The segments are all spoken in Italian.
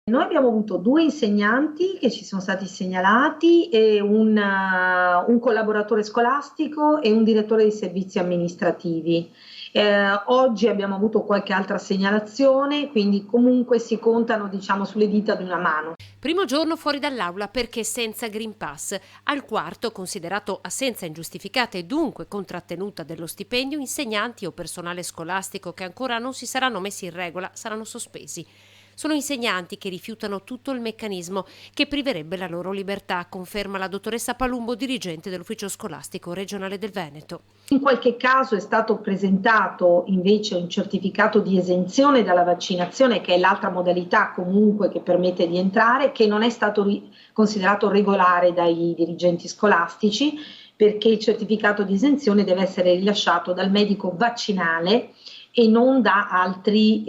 Noi abbiamo avuto 2 insegnanti che ci sono stati segnalati e un collaboratore scolastico e un direttore dei servizi amministrativi. Oggi abbiamo avuto qualche altra segnalazione, quindi comunque si contano, diciamo, sulle dita di una mano. Primo giorno fuori dall'aula perché senza Green Pass. Al quarto, considerato assenza ingiustificata e dunque contrattenuta dello stipendio, insegnanti o personale scolastico che ancora non si saranno messi in regola saranno sospesi. Sono insegnanti che rifiutano tutto il meccanismo che priverebbe la loro libertà, conferma la dottoressa Palumbo, dirigente dell'ufficio scolastico regionale del Veneto. In qualche caso è stato presentato invece un certificato di esenzione dalla vaccinazione, che è l'altra modalità comunque che permette di entrare, che non è stato considerato regolare dai dirigenti scolastici, perché il certificato di esenzione deve essere rilasciato dal medico vaccinale e non da altri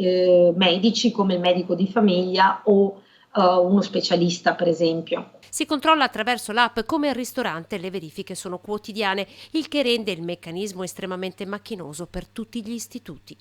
medici come il medico di famiglia o uno specialista, per esempio. Si controlla attraverso l'app come al ristorante, le verifiche sono quotidiane, il che rende il meccanismo estremamente macchinoso per tutti gli istituti.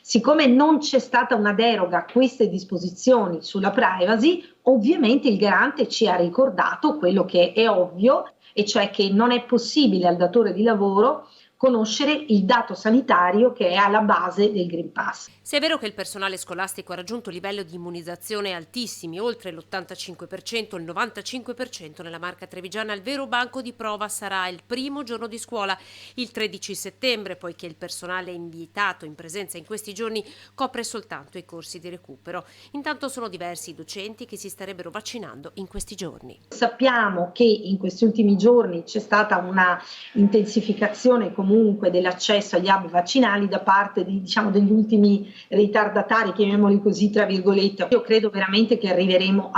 Siccome non c'è stata una deroga a queste disposizioni sulla privacy, ovviamente il garante ci ha ricordato quello che è ovvio, e cioè che non è possibile al datore di lavoro conoscere il dato sanitario che è alla base del Green Pass. Se è vero che il personale scolastico ha raggiunto livelli di immunizzazione altissimi, oltre l'85%, il 95% nella Marca Trevigiana, il vero banco di prova sarà il primo giorno di scuola, il 13 settembre, poiché il personale invitato in presenza in questi giorni copre soltanto i corsi di recupero. Intanto sono diversi i docenti che si starebbero vaccinando in questi giorni. Sappiamo che in questi ultimi giorni c'è stata una intensificazione comunque dell'accesso agli hub vaccinali da parte degli ultimi ritardatari, chiamiamoli così tra virgolette. Io credo veramente che arriveremo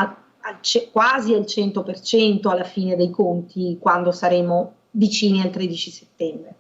quasi al 100% alla fine dei conti quando saremo vicini al 13 settembre.